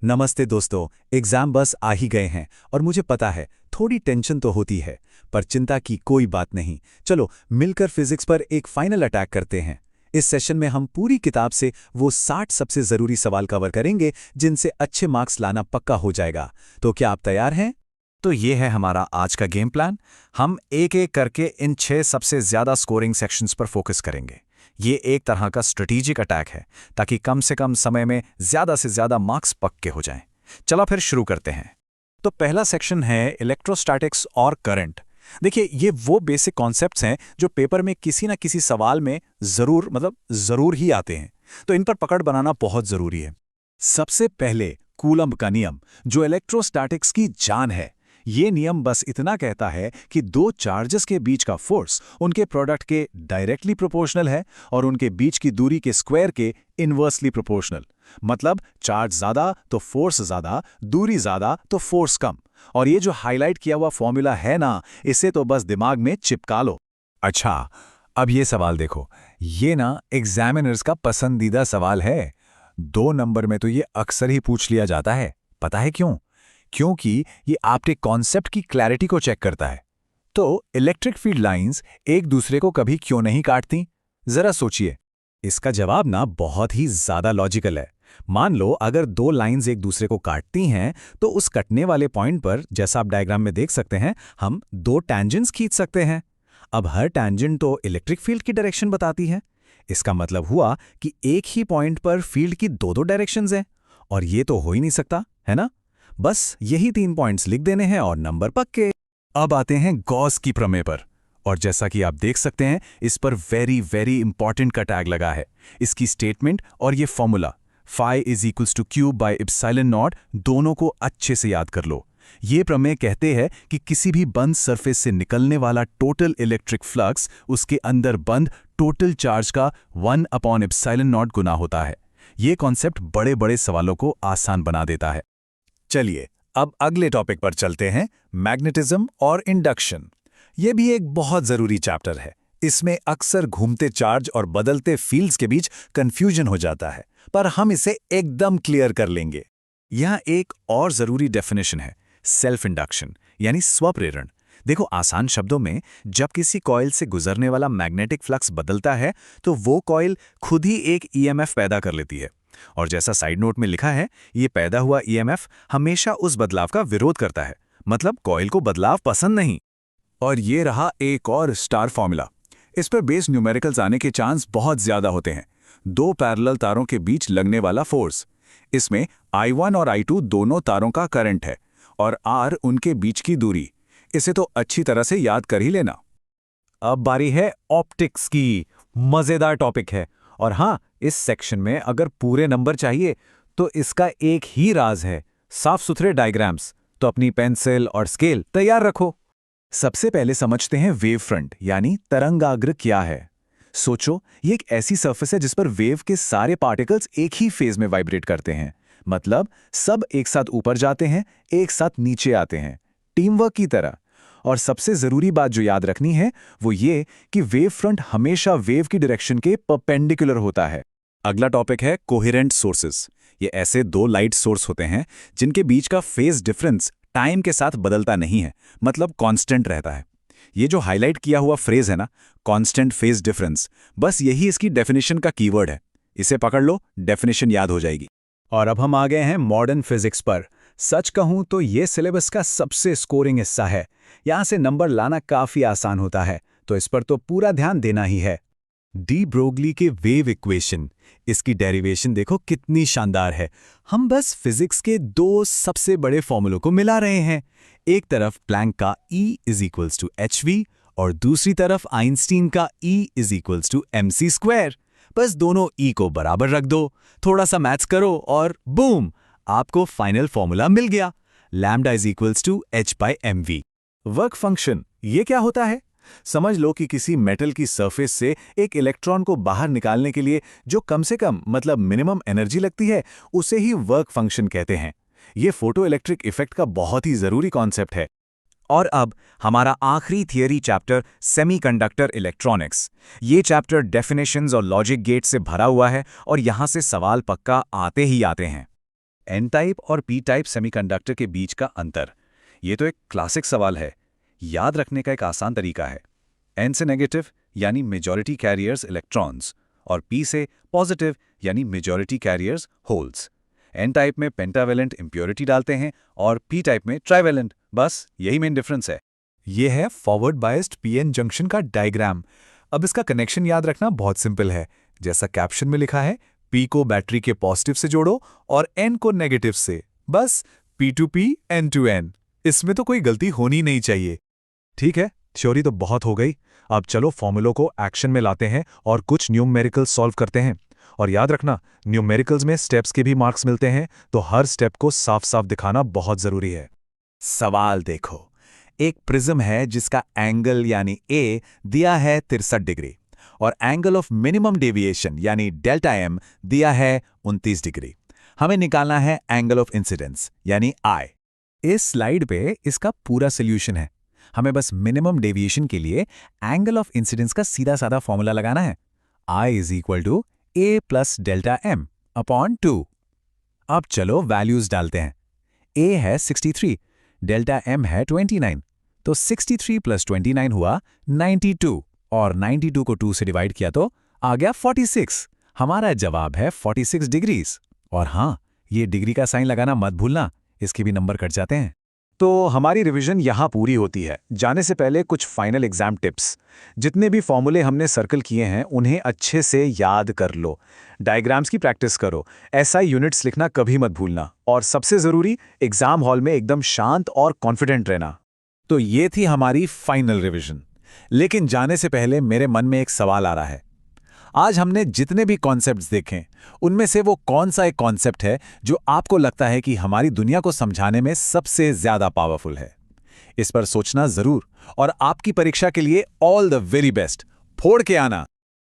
नमस्ते दोस्तों। एग्जाम बस आ ही गए हैं और मुझे पता है थोड़ी टेंशन तो होती है, पर चिंता की कोई बात नहीं। चलो मिलकर फिजिक्स पर एक फाइनल अटैक करते हैं। इस सेशन में हम पूरी किताब से वो 60 सबसे ज़रूरी सवाल कवर करेंगे जिनसे अच्छे मार्क्स लाना पक्का हो जाएगा। तो क्या आप तैयार हैं? तो ये है हमारा आज का गेम प्लान। हम एक एक करके इन 6 सबसे ज़्यादा स्कोरिंग सेक्शंस पर फोकस करेंगे। ये एक तरह का स्ट्रेटेजिक अटैक है ताकि कम से कम समय में ज़्यादा से ज़्यादा मार्क्स पक्के हो जाएं। चलो फिर शुरू करते हैं। तो पहला सेक्शन है इलेक्ट्रोस्टैटिक्स और करंट। देखिए, ये वो बेसिक कॉन्सेप्ट्स हैं जो पेपर में किसी ना किसी सवाल में ज़रूर ही आते हैं, तो इन पर पकड़ बनाना बहुत ज़रूरी है। सबसे पहले कूलम्ब का नियम, जो इलेक्ट्रोस्टैटिक्स की जान है। ये नियम बस इतना कहता है कि दो चार्जेस के बीच का फोर्स उनके प्रोडक्ट के डायरेक्टली प्रोपोर्शनल है और उनके बीच की दूरी के स्क्वायर के इन्वर्सली प्रोपोर्शनल। मतलब चार्ज ज़्यादा तो फोर्स ज़्यादा, दूरी ज़्यादा तो फोर्स कम। और ये जो हाईलाइट किया हुआ फॉर्मूला है ना, इसे तो बस दिमाग में चिपका लो। अच्छा, अब ये सवाल देखो। ये ना एग्जामिनर्स का पसंदीदा सवाल है। 2 नंबर में तो ये अक्सर ही पूछ लिया जाता है। पता है क्यों? क्योंकि ये आपके कॉन्सेप्ट की क्लैरिटी को चेक करता है। तो इलेक्ट्रिक फील्ड लाइंस एक दूसरे को कभी क्यों नहीं काटती? जरा सोचिए। इसका जवाब ना बहुत ही ज्यादा लॉजिकल है। मान लो अगर 2 लाइंस एक दूसरे को काटती हैं, तो उस कटने वाले पॉइंट पर, जैसा आप डायग्राम में देख सकते हैं, हम 2 टैंजेंट्स खींच सकते हैं। अब हर टैंजेंट तो इलेक्ट्रिक फील्ड की डायरेक्शन बताती है। इसका मतलब हुआ कि एक ही पॉइंट पर फील्ड की 2 डायरेक्शंस हैं, और ये तो हो ही नहीं सकता, है ना? बस यही 3 पॉइंट्स लिख देने हैं और नंबर पक्के। अब आते हैं गॉस की प्रमेय पर, और जैसा कि आप देख सकते हैं, इस पर वेरी इंपॉर्टेंट का टैग लगा है। इसकी स्टेटमेंट और ये formula phi = Q by epsilon not, दोनों को अच्छे से याद कर लो। ये प्रमेय कहते हैं कि किसी भी बंद सरफेस से निकलने वाला टोटल इलेक्ट्रिक फ्लक्स उसके अंदर बंद टोटल चार्ज का 1/epsilon नॉट गुना होता है। ये कॉन्सेप्ट बड़े बड़े सवालों को आसान बना देता है। चलिए अब अगले टॉपिक पर चलते हैं, मैग्नेटिज्म और इंडक्शन। यह भी एक बहुत जरूरी चैप्टर है। इसमें अक्सर घूमते चार्ज और बदलते फील्ड्स के बीच कंफ्यूजन हो जाता है, पर हम इसे एकदम क्लियर कर लेंगे। यहाँ एक और जरूरी डेफिनेशन है, सेल्फ इंडक्शन यानी स्वप्रेरण। देखो, आसान शब्दों में, जब किसी कॉइल से गुजरने वाला मैग्नेटिक फ्लक्स बदलता है तो वो कॉइल खुद ही एक ईएमएफ पैदा कर लेती है। और जैसा साइड नोट में लिखा है, ये पैदा हुआ ईएमएफ हमेशा उस बदलाव का विरोध करता है। मतलब कॉइल को बदलाव पसंद नहीं। और ये रहा एक और स्टार फॉर्मूला। इस पर बेस न्यूमेरिकल्स आने के चांस बहुत ज्यादा होते हैं। 2 पैरेलल तारों के बीच लगने वाला फोर्स, इसमें I1 और I2 दोनों तारों का करंट है और R उनके बीच की दूरी। इसे तो अच्छी तरह से याद कर ही लेना। अब बारी है ऑप्टिक्स की। मजेदार टॉपिक है, और हाँ, इस सेक्शन में अगर पूरे नंबर चाहिए तो इसका एक ही राज है, साफ सुथरे डायग्राम्स। तो अपनी पेंसिल और स्केल तैयार रखो। सबसे पहले समझते हैं वेव फ्रंट यानी तरंगाग्र क्या है। सोचो, ये एक ऐसी सरफेस है जिस पर वेव के सारे पार्टिकल्स एक ही फेज में वाइब्रेट करते हैं। मतलब सब एक साथ ऊपर जाते हैं, एक साथ नीचे आते हैं, टीम वर्क की तरह। और सबसे जरूरी बात जो याद रखनी है वो ये कि वेव फ्रंट हमेशा वेव की डायरेक्शन के परपेंडिकुलर होता है। अगला टॉपिक है कोहेरेंट सोर्सेस। ये ऐसे 2 लाइट सोर्स होते हैं जिनके बीच का फेज डिफरेंस टाइम के साथ बदलता नहीं है, मतलब कांस्टेंट रहता है। ये जो हाईलाइट किया हुआ फ्रेज है ना, कांस्टेंट फेज डिफरेंस, बस यही इसकी डेफिनेशन का कीवर्ड है। इसे पकड़ लो, डेफिनेशन याद हो जाएगी। और अब हम आ गए हैं मॉडर्न फिजिक्स पर। सच कहूं तो ये सिलेबस का सबसे स्कोरिंग हिस्सा है। यहां से नंबर लाना काफी आसान होता है, तो इस पर तो पूरा ध्यान देना ही है। डी ब्रोगली के वेव इक्वेशन, इसकी डेरिवेशन देखो कितनी शानदार है। हम बस फिजिक्स के 2 सबसे बड़े फॉर्मूलों को मिला रहे हैं। एक तरफ प्लैंक का E = hv और दूसरी तरफ आइंस्टीन का E = mc²। बस दोनों E को बराबर रख दो, थोड़ा सा मैथ्स करो और बूम, आपको फाइनल फॉर्मूला मिल गया। Lambda = h/mv। वर्क फंक्शन ये क्या होता है? समझ लो कि किसी मेटल की सरफेस से एक इलेक्ट्रॉन को बाहर निकालने के लिए जो कम से कम मतलब मिनिमम एनर्जी लगती है, उसे ही वर्क फंक्शन कहते हैं। ये फोटो इलेक्ट्रिक इफेक्ट का बहुत ही जरूरी कॉन्सेप्ट है। और अब हमारा आखिरी थियरी चैप्टर, सेमीकंडक्टर इलेक्ट्रॉनिक्स। ये चैप्टर डेफिनेशंस और लॉजिक गेट से भरा हुआ है और यहां से सवाल पक्का आते ही आते हैं। एन टाइप और पी टाइप सेमीकंडक्टर के बीच का अंतर। ये तो एक क्लासिक सवाल है। याद रखने का एक आसान तरीका है। एन से नेगेटिव यानी मेजॉरिटी कैरियर्स इलेक्ट्रॉन्स और पी से पॉजिटिव यानी majority carriers holes. N type में पेंटावेलेंट इंप्योरिटी डालते हैं और पी टाइप में ट्राइवेलेंट। बस यही मेन डिफरेंस है। ये है फॉरवर्ड बायस्ड पीएन जंक्शन का डायग्राम। अब इसका कनेक्शन याद रखना बहुत सिंपल है। जैसा कैप्शन में लिखा है, पी को बैटरी के पॉजिटिव से जोड़ो और एन को नेगेटिव से। बस P to P, N to N. इसमें तो कोई गलती होनी नहीं चाहिए। ठीक है, थ्योरी तो बहुत हो गई। अब चलो फॉर्मूलों को एक्शन में लाते हैं और कुछ न्यूमेरिकल्स सॉल्व करते हैं। और याद रखना, न्यूमेरिकल्स में स्टेप्स के भी मार्क्स मिलते हैं, तो हर स्टेप को साफ साफ दिखाना बहुत जरूरी है। सवाल देखो, एक प्रिज्म है जिसका एंगल यानी ए दिया है 63 डिग्री और एंगल ऑफ मिनिमम डेविएशन यानी डेल्टा एम दिया है 29 डिग्री। हमें निकालना है एंगल ऑफ इंसिडेंस यानी आई। इस स्लाइड पे इसका पूरा सोल्यूशन है। हमें बस मिनिमम डेविएशन के लिए एंगल ऑफ इंसिडेंस का सीधा साधा फॉर्मूला लगाना है। I is equal to a plus delta m upon 2। अब चलो वैल्यूज डालते हैं। ए है 63, डेल्टा एम है 29, तो 63 प्लस 29 हुआ 92 और 92 को 2 से डिवाइड किया तो आ गया 46। हमारा जवाब है 46 डिग्रीज। और हाँ, ये डिग्री का साइन लगाना मत भूलना, इसके भी नंबर कट जाते हैं। तो हमारी रिवीजन यहाँ पूरी होती है। जाने से पहले कुछ फाइनल एग्जाम टिप्स। जितने भी फॉर्मूले हमने सर्कल किए हैं उन्हें अच्छे से याद कर लो। डायग्राम्स की प्रैक्टिस करो। एसआई यूनिट्स लिखना कभी मत भूलना। और सबसे ज़रूरी, एग्जाम हॉल में एकदम शांत और कॉन्फिडेंट रहना। तो ये थी हमारी फाइनल रिवीजन। लेकिन जाने से पहले मेरे मन में एक सवाल आ रहा है। आज हमने जितने भी कॉन्सेप्ट्स देखे, उनमें से वो कौन सा एक कॉन्सेप्ट है जो आपको लगता है कि हमारी दुनिया को समझाने में सबसे ज्यादा पावरफुल है? इस पर सोचना जरूर। और आपकी परीक्षा के लिए ऑल द वेरी बेस्ट। फोड़ के आना।